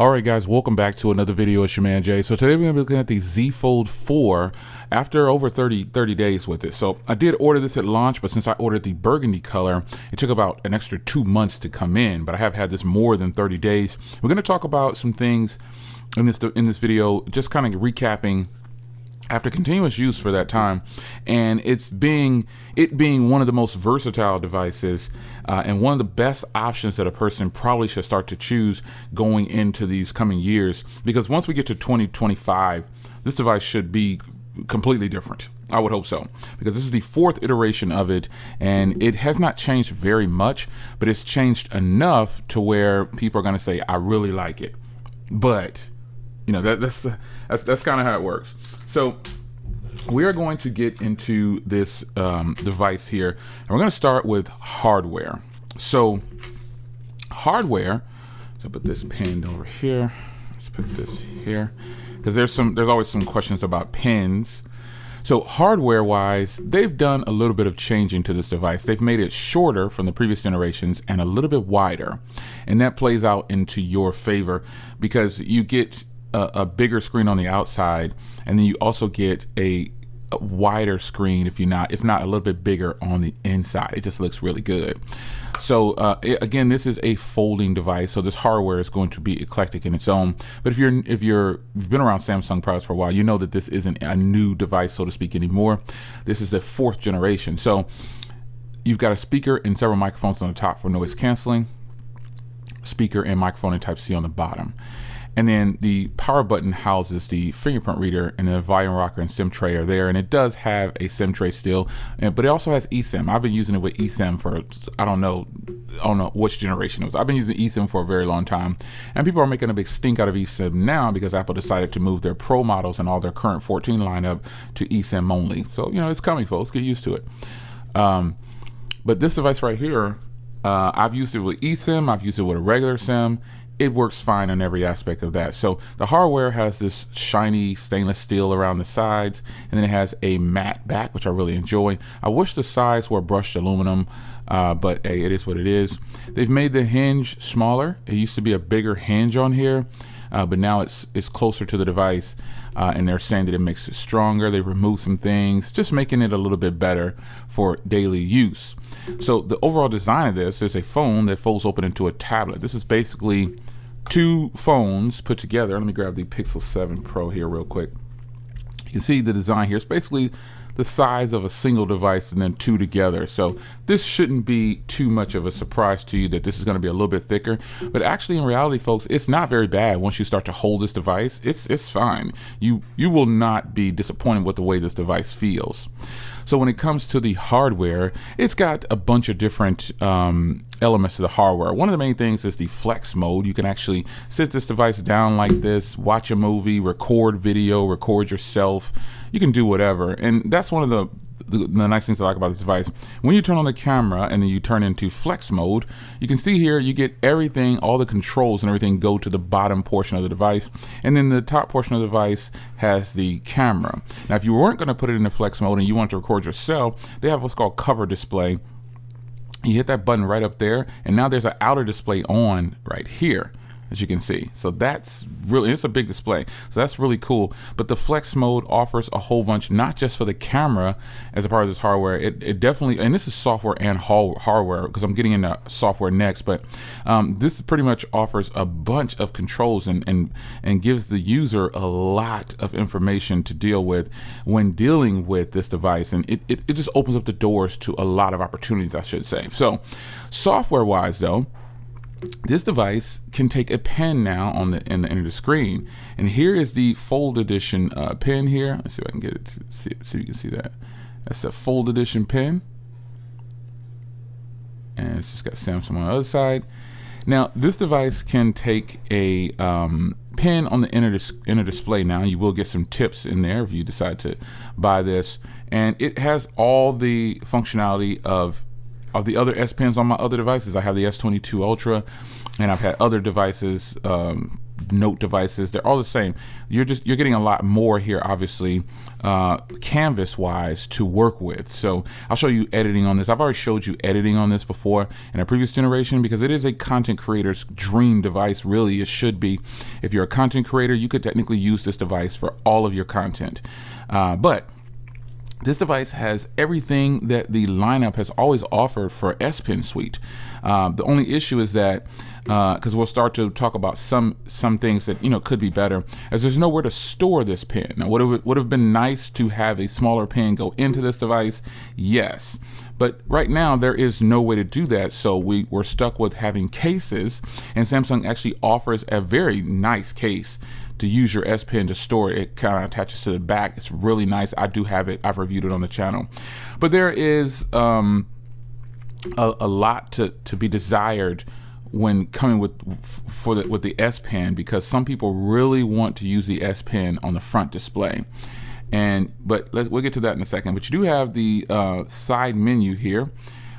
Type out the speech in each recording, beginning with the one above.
Alright guys, welcome back to another video. It's your man Jay. So today we're going to be looking at the Z Fold 4 after over 30 days with it. So I did order this at launch, but since I ordered the burgundy color, it took about an extra 2 months to come in, but I have had this more than 30 days. We're going to talk about some things in this video, just kind of recapping after continuous use for that time, and it being one of the most versatile devices and one of the best options that a person probably should start to choose going into these coming years, because once we get to 2025, this device should be completely different. I would hope so, because this is the 4th iteration of it, and it has not changed very much, but it's changed enough to where people are going to say, I really like it. But you know, that's kind of how it works. So we are going to get into this device here, and we're going to start with hardware. So hardware, so put this pinned over here. Let's put this here, because there's always some questions about pins. So hardware wise, they've done a little bit of changing to this device. They've made it shorter from the previous generations and a little bit wider, and that plays out into your favor because you get a bigger screen on the outside, and then you also get a wider screen if not a little bit bigger on the inside. It just looks really good. So again, this is a folding device, so this hardware is going to be eclectic in its own. But if you've been around Samsung products for a while, you know that this isn't a new device, so to speak, anymore. This is the 4th generation. So you've got a speaker and several microphones on the top for noise canceling, speaker and microphone and Type-C on the bottom. And then the power button houses the fingerprint reader, and the volume rocker and SIM tray are there. And it does have a SIM tray still, but it also has eSIM. I've been using it with eSIM for, I don't know which generation it was. I've been using eSIM for a very long time. And people are making a big stink out of eSIM now because Apple decided to move their Pro models and all their current 14 lineup to eSIM only. So, you know, it's coming, folks. Get used to it. But this device right here, I've used it with eSIM. I've used it with a regular SIM. It works fine on every aspect of that. So the hardware has this shiny stainless steel around the sides, and then it has a matte back, which I really enjoy. I wish the sides were brushed aluminum, but hey, it is what it is. They've made the hinge smaller. It used to be a bigger hinge on here, but now it's closer to the device, and they're saying that it makes it stronger. They removed some things, just making it a little bit better for daily use. So the overall design of this is a phone that folds open into a tablet. This is basically 2 phones put together. Let me grab the Pixel 7 Pro here real quick. You can see the design here. It's basically the size of a single device and then 2 together. So this shouldn't be too much of a surprise to you that this is going to be a little bit thicker, but actually in reality, folks, it's not very bad. Once you start to hold this device, it's fine. You will not be disappointed with the way this device feels. So when it comes to the hardware, it's got a bunch of different elements to the hardware. One of the main things is the flex mode. You can actually sit this device down like this, watch a movie, record video, record yourself. You can do whatever. And that's one of the nice things I like about this device. When you turn on the camera and then you turn into flex mode, you can see here you get everything, all the controls and everything go to the bottom portion of the device, and then the top portion of the device has the camera. Now if you weren't going to put it in the flex mode and you want to record yourself, they have what's called cover display. You hit that button right up there, and now there's an outer display on right here, as you can see. So that's really, it's a big display, so that's really cool. But the flex mode offers a whole bunch, not just for the camera as a part of this hardware. It definitely, and this is software and hardware, because I'm getting into software next, but this pretty much offers a bunch of controls and gives the user a lot of information to deal with when dealing with this device, and it just opens up the doors to a lot of opportunities, I should say. So software wise though, this device can take a pen now on the end of the screen, and here is the Fold Edition pen here. Let's see if I can get it to see if you can see that. That's the Fold Edition pen, and it's just got Samsung on the other side. Now this device can take a pen on the inner display. Now you will get some tips in there if you decide to buy this, and it has all the functionality of the other S Pens on my other devices. I have the S22 Ultra, and I've had other devices note devices. They're all the same. You're getting a lot more here, obviously, canvas wise to work with. So I'll show you editing on this. I've already showed you editing on this before in a previous generation, because it is a content creator's dream device. Really, it should be. If you're a content creator, you could technically use this device for all of your content. But this device has everything that the lineup has always offered for S Pen suite. The only issue is that, because we'll start to talk about some things that could be better, as there's nowhere to store this pen. Now, would have been nice to have a smaller pen go into this device, yes, but right now there is no way to do that. So we're stuck with having cases, and Samsung actually offers a very nice case to use your S Pen to store it. It kind of attaches to the back. It's really nice. I do have it. I've reviewed it on the channel. But there is a lot to be desired when coming with the S Pen, because some people really want to use the S Pen on the front display. But we'll get to that in a second. But you do have the side menu here.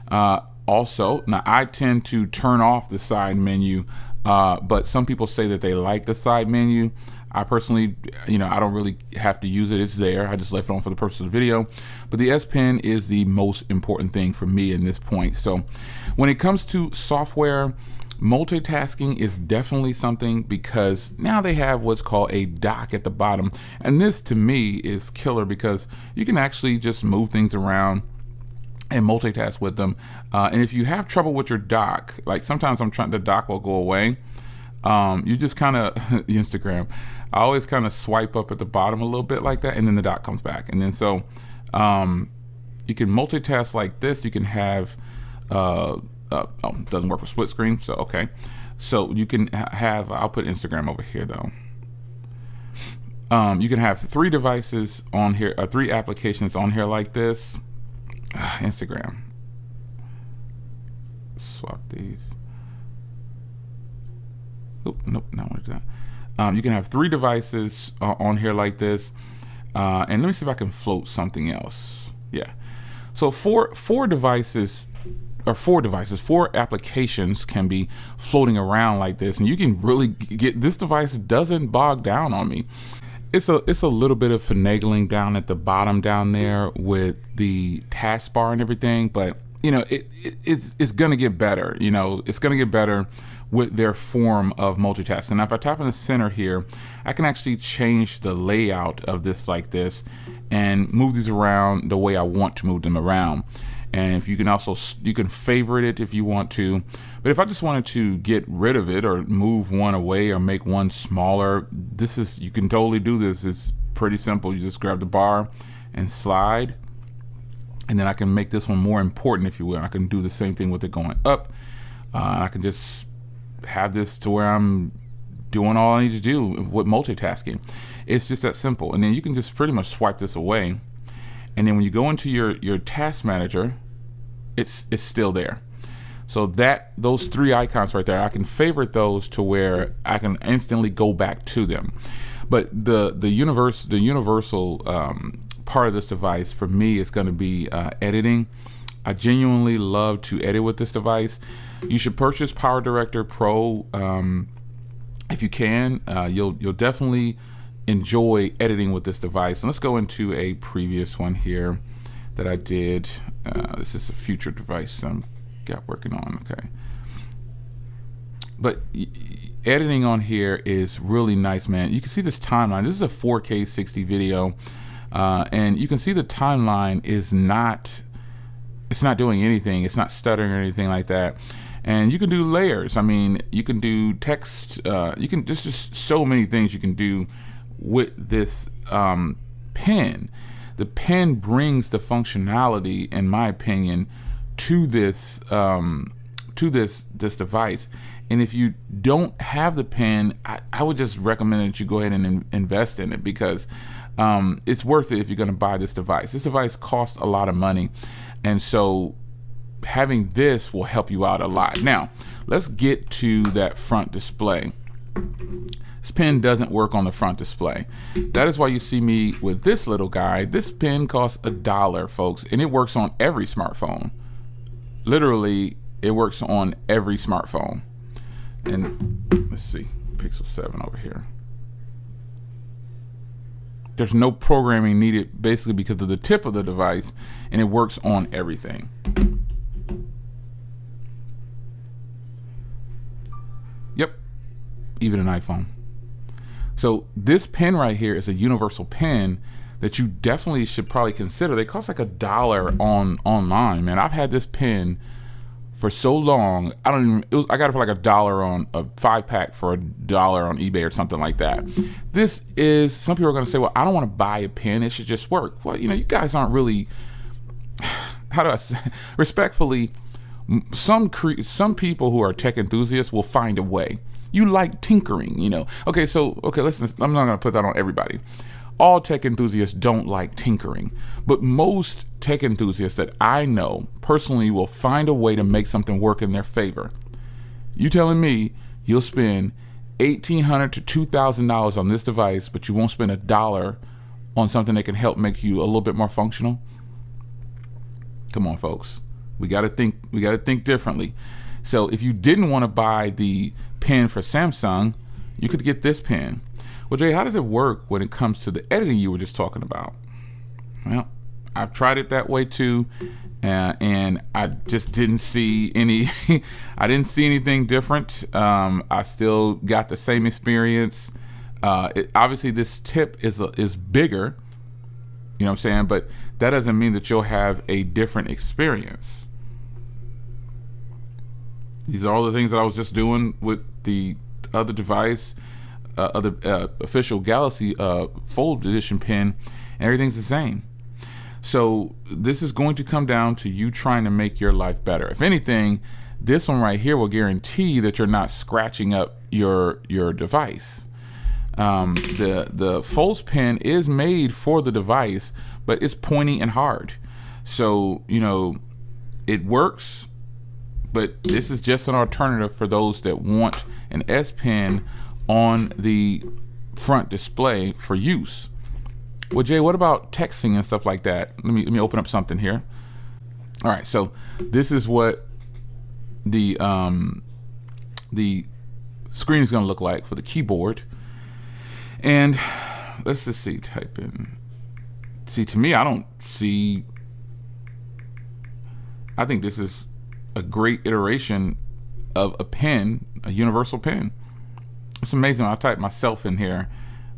Also, now I tend to turn off the side menu, but some people say that they like the side menu. I personally, I don't really have to use it. It's there. I just left it on for the purpose of the video. But the S Pen is the most important thing for me in this point. So when it comes to software, multitasking is definitely something, because now they have what's called a dock at the bottom. And this to me is killer, because you can actually just move things around and multitask with them. And if you have trouble with your dock, like sometimes the dock will go away. You just kind of, Instagram, I always kind of swipe up at the bottom a little bit like that, and then the dock comes back. And then so you can multitask like this. You can have, it doesn't work with split screen, so okay. So you can have, I'll put Instagram over here though. You can have 3 devices on here, 3 applications on here like this. Instagram. Swap these. Oh, nope, not what is that. You can have 3 devices on here like this. And let me see if I can float something else. Yeah. So four devices, 4 applications can be floating around like this, and you can really get, this device doesn't bog down on me. It's a little bit of finagling down at the bottom down there with the taskbar and everything, but it's gonna get better. It's gonna get better with their form of multitasking. Now, if I tap in the center here, I can actually change the layout of this like this and move these around the way I want to move them around. And if you can favorite it if you want to. But if I just wanted to get rid of it or move one away or make one smaller, you can totally do this. It's pretty simple. You just grab the bar and slide, and then I can make this one more important, if you will. I can do the same thing with it going up. I can just have this to where I'm doing all I need to do with multitasking. It's just that simple. And then you can just pretty much swipe this away. And then when you go into your task manager, it's still there. So those 3 icons right there, I can favorite those to where I can instantly go back to them. But the universal part of this device for me is going to be editing. I genuinely love to edit with this device. You should purchase Power Director Pro if you can. You'll definitely enjoy editing with this device. And let's go into a previous one here that I did. This is a future device I'm working on. Okay, but editing on here is really nice, man. You can see this timeline. This is a 4K 60 video, and you can see the timeline is not doing anything. It's not stuttering or anything like that. And you can do layers. I mean, you can do text. You can just so many things you can do with this pen. The pen brings the functionality, in my opinion, to this device. And if you don't have the pen, I would just recommend that you go ahead and invest in it, because it's worth it if you're going to buy this device. This device costs a lot of money, and so having this will help you out a lot. Now, let's get to that front display. This pen doesn't work on the front display. That is why you see me with this little guy. This pen costs $1, folks, and it works on every smartphone. Literally, it works on every smartphone. And let's see, Pixel 7 over here. There's no programming needed, basically because of the tip of the device, and it works on everything. Yep, even an iPhone. So this pen right here is a universal pen that you definitely should probably consider. They cost like $1 online, man. I've had this pen for so long. I got it for like $1 on a 5-pack for $1 on eBay or something like that. This is, some people are going to say, well, I don't want to buy a pen, it should just work. Well, you know, you guys aren't really, how do I say, respectfully, some people who are tech enthusiasts will find a way. You like tinkering, you know. Okay, listen, I'm not going to put that on everybody. All tech enthusiasts don't like tinkering, but most tech enthusiasts that I know personally will find a way to make something work in their favor. You telling me you'll spend $1,800 to $2,000 on this device, but you won't spend $1 on something that can help make you a little bit more functional? Come on, folks. We got to think differently. So if you didn't want to buy the pen for Samsung, you could get this pen. Well, Jay, how does it work when it comes to the editing you were just talking about? Well, I've tried it that way too, and I just didn't see any. I didn't see anything different. I still got the same experience. Obviously, this tip is bigger. You know what I'm saying? But that doesn't mean that you'll have a different experience. These are all the things that I was just doing with the other device. Official Galaxy Fold Edition pen, and everything's the same. So this is going to come down to you trying to make your life better. If anything, this one right here will guarantee that you're not scratching up your device. The Folds pen is made for the device, but it's pointy and hard. So, you know, it works, but this is just an alternative for those that want an S Pen on the front display for use. Well, Jay, what about texting and stuff like that? Let me open up something here. All right, so this is what the screen is going to look like for the keyboard. And let's just see, type in. See, to me, I don't see. I think this is a great iteration of a pen, a universal pen. It's amazing when I type myself in here.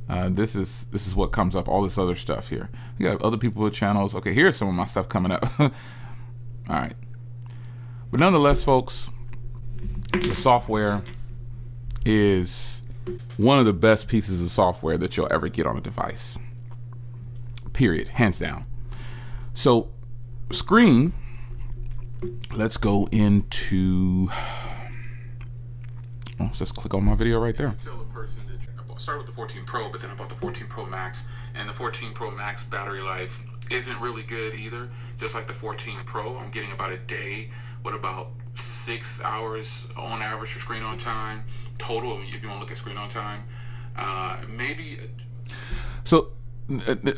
This is what comes up. All this other stuff here. You got other people with channels. Okay, here's some of my stuff coming up. All right, but nonetheless, folks, the software is one of the best pieces of software that you'll ever get on a device. Period, hands down. So, screen. Let's go into. Oh, just click on my video right there. Tell the person that I started with the 14 Pro, but then I bought the 14 Pro Max, and the 14 Pro Max battery life isn't really good either. Just like the 14 Pro, I'm getting about a day with about 6 hours on average for screen on time total. If you want to look at screen on time, maybe. So,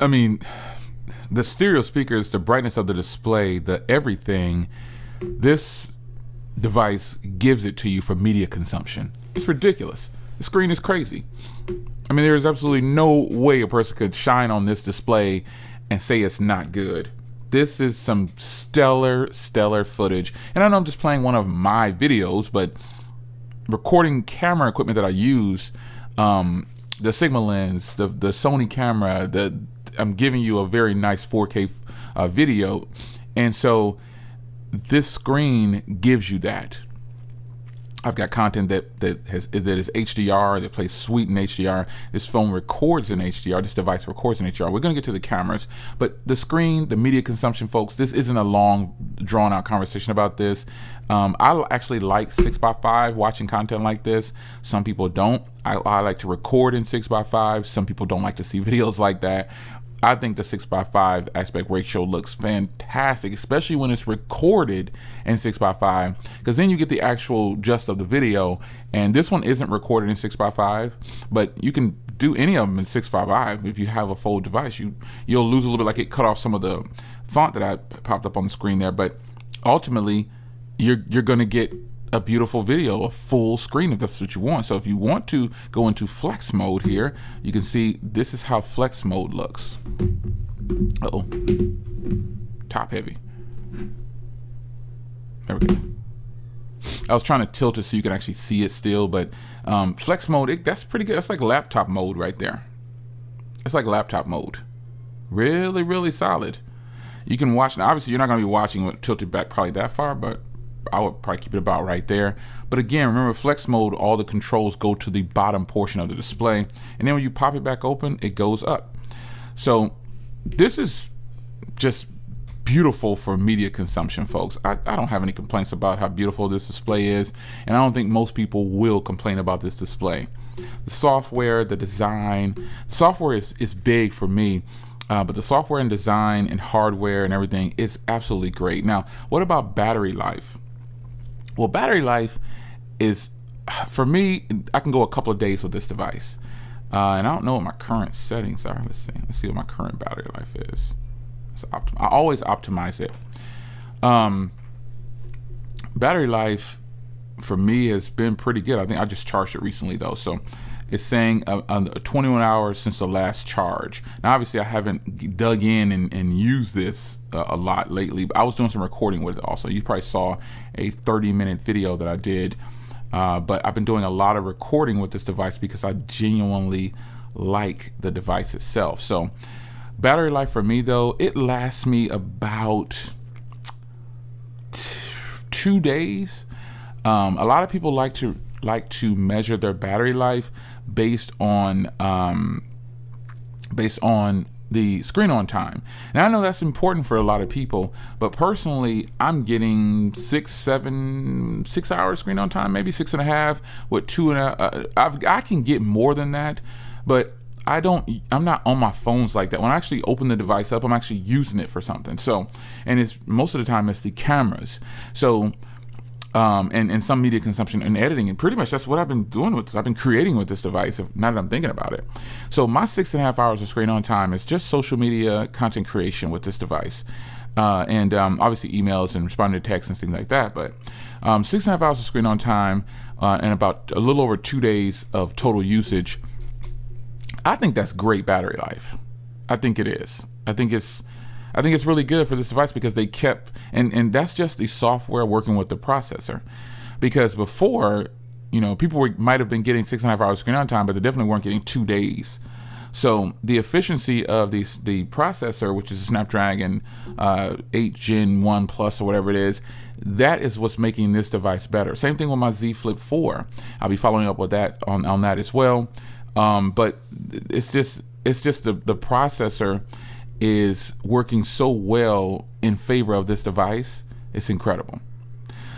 I mean, the stereo speakers, the brightness of the display, the everything. This device gives it to you for media consumption. It's ridiculous. The screen is crazy. I mean, there's absolutely no way a person could shine on this display and say it's not good. This is some stellar footage. And I know I'm just playing one of my videos, but recording camera equipment that I use, the Sigma lens, the Sony camera, I'm giving you a very nice 4K video. And so this screen gives you that. I've got content that is HDR, that plays sweet in HDR. This phone records in HDR. This device records in HDR. We're going to get to the cameras, but the screen, the media consumption, folks, this isn't a long, drawn-out conversation about this. I actually like 6x5 watching content like this. Some people don't. I like to record in 6x5. Some people don't like to see videos like that. I think the 6x5 aspect ratio looks fantastic, especially when it's recorded in 6x5, because then you get the actual gist of the video. And this one isn't recorded in 6x5, but you can do any of them in 6x5. If you have a fold device, you'll lose a little bit, like it cut off some of the font that I popped up on the screen there. But ultimately, you're going to get a beautiful video, a full screen if that's what you want. So if you want to go into flex mode here, you can see this is how flex mode looks. Uh-oh, top heavy. There we go. I was trying to tilt it so you can actually see it still, but flex mode, that's pretty good. That's like laptop mode right there. It's like laptop mode. Really, really solid. You can watch, now obviously you're not gonna be watching it tilted back probably that far, but I would probably keep it about right there. But again, remember flex mode, all the controls go to the bottom portion of the display. And then when you pop it back open, it goes up. So this is just beautiful for media consumption, folks. I don't have any complaints about how beautiful this display is, and I don't think most people will complain about this display. The software, the design, software is big for me, but the software and design and hardware and everything is absolutely great. Now, what about battery life? Well, battery life is, for me, I can go a couple of days with this device. And I don't know what my current settings are. Let's see what my current battery life is. I always optimize it. Battery life for me has been pretty good. I think I just charged it recently though, so it's saying 21 hours since the last charge. Now obviously I haven't dug in and used this a lot lately, but I was doing some recording with it also. You probably saw a 30-minute video that I did, but I've been doing a lot of recording with this device because I genuinely like the device itself. So battery life for me though, it lasts me about 2 days. A lot of people like to measure their battery life based on the screen on time. Now I know that's important for a lot of people, but personally I'm getting 6 hours screen on time, maybe 6.5 with 2.5. I can get more than that, but I'm not on my phones like that. When I actually open the device up, I'm actually using it for something. So, and it's most of the time it's the cameras. So, and some media consumption and editing, and pretty much that's what I've been doing with this. I've been creating with this device, now that I'm thinking about it. So my 6.5 hours of screen on time is just social media content creation with this device. And obviously emails and responding to texts and things like that. But 6.5 hours of screen on time and about a little over 2 days of total usage. I think that's great battery life. I think it is. I think it's really good for this device because they kept, and that's just the software working with the processor. Because before, people might have been getting 6.5 hours screen on time, but they definitely weren't getting 2 days. So the efficiency of the processor, which is a Snapdragon 8 Gen 1 Plus or whatever it is, that is what's making this device better. Same thing with my Z Flip 4. I'll be following up with that on that as well. But it's just the processor is working so well in favor of this device. It's incredible.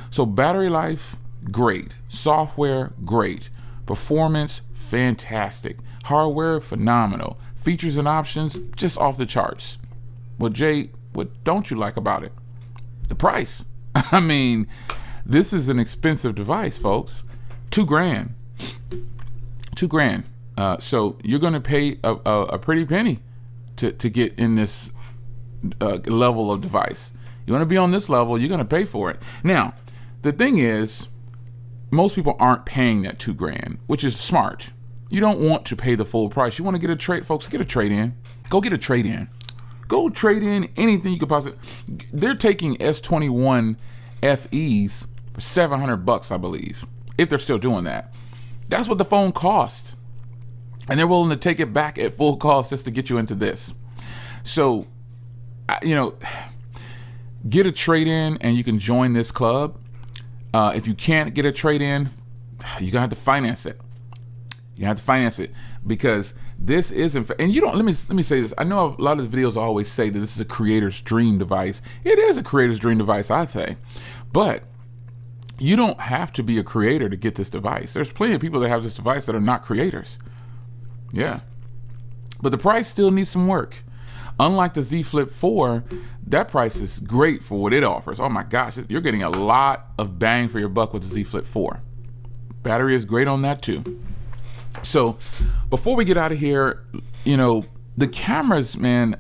So battery life, great. Software, great. Performance, fantastic. Hardware, phenomenal. Features and options, just off the charts. Well, Jay, what don't you like about it? The price. I mean, this is an expensive device, folks. $2,000. $2,000. So you're going to pay a pretty penny to get in this level of device. You want to be on this level, you're going to pay for it. Now, the thing is, most people aren't paying that $2,000, which is smart. You don't want to pay the full price. You want to get a trade, folks, get a trade-in. Go get a trade-in. Go trade in anything you could possibly. They're taking S21 FEs for $700, I believe, if they're still doing that. That's what the phone cost. And they're willing to take it back at full cost just to get you into this. So, get a trade-in and you can join this club. If you can't get a trade-in, you're gonna have to finance it. You have to finance it because this isn't. And you don't. Let me say this. I know a lot of the videos always say that this is a creator's dream device. It is a creator's dream device, I say, but you don't have to be a creator to get this device. There's plenty of people that have this device that are not creators. Yeah, but the price still needs some work. Unlike the Z Flip 4, that price is great for what it offers. Oh my gosh, you're getting a lot of bang for your buck with the Z Flip 4. Battery is great on that too. So before we get out of here, the cameras, man,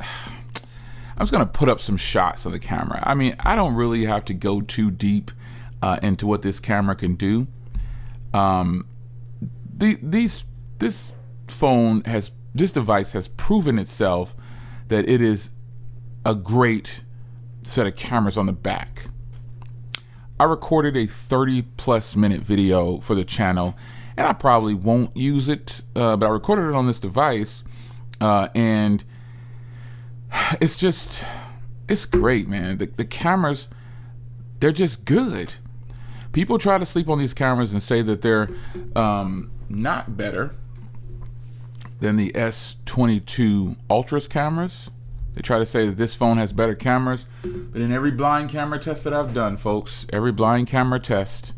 I'm just gonna put up some shots of the camera. I mean, I don't really have to go too deep into what this camera can do. This device has proven itself that it is a great set of cameras on the back. I recorded a 30+ minute video for the channel, and I probably won't use it, but I recorded it on this device, and it's great, man. The cameras, they're just good. People try to sleep on these cameras and say that they're not better than the S22 Ultra's cameras. They try to say that this phone has better cameras, but in every blind camera test that I've done, folks, every blind camera test,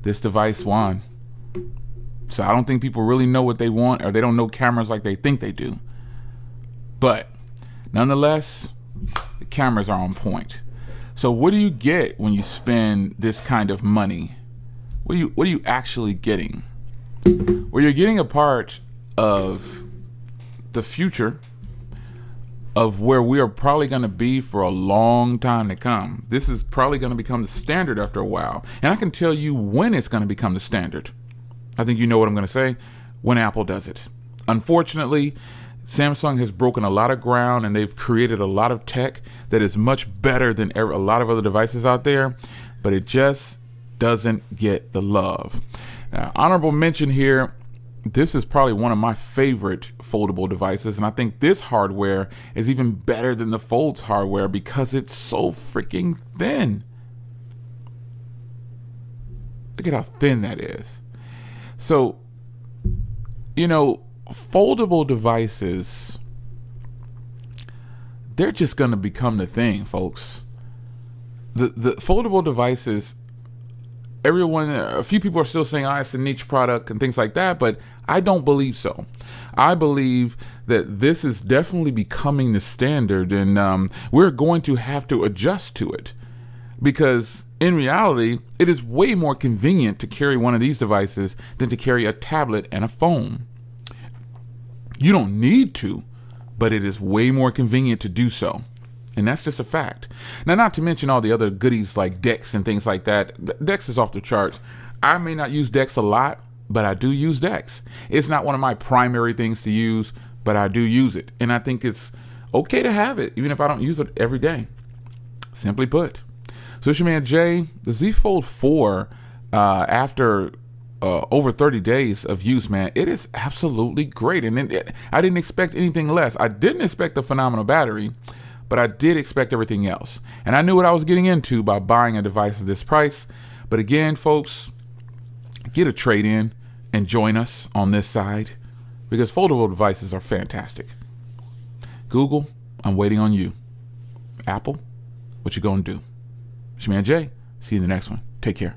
this device won. So I don't think people really know what they want, or they don't know cameras like they think they do. But nonetheless, the cameras are on point. So what do you get when you spend this kind of money? What are you actually getting? Well, you're getting a part of the future of where we are probably going to be for a long time to come. This is probably going to become the standard after a while. And I can tell you when it's going to become the standard. I think you know what I'm going to say. When Apple does it. Unfortunately, Samsung has broken a lot of ground, and they've created a lot of tech that is much better than a lot of other devices out there, but it just doesn't get the love. Now, honorable mention here, this is probably one of my favorite foldable devices, and I think this hardware is even better than the Fold's hardware because it's so freaking thin. Look at how thin that is. So, you know, foldable devices, they're just going to become the thing, folks. The foldable devices, a few people are still saying, it's a niche product and things like that, but I don't believe so. I believe that this is definitely becoming the standard, and we're going to have to adjust to it, because in reality, it is way more convenient to carry one of these devices than to carry a tablet and a phone. You don't need to, but it is way more convenient to do so. And that's just a fact. Now, not to mention all the other goodies like DeX and things like that. DeX is off the charts. I may not use DeX a lot, but I do use DeX. It's not one of my primary things to use, but I do use it. And I think it's okay to have it, even if I don't use it every day. Simply put. So it's your man Jay. The Z Fold 4, after over 30 days of use, man, it is absolutely great. And I didn't expect anything less. I didn't expect a phenomenal battery, but I did expect everything else. And I knew what I was getting into by buying a device at this price. But again, folks, get a trade-in and join us on this side, because foldable devices are fantastic. Google, I'm waiting on you. Apple, what you gonna do? It's your man Jay. See you in the next one. Take care.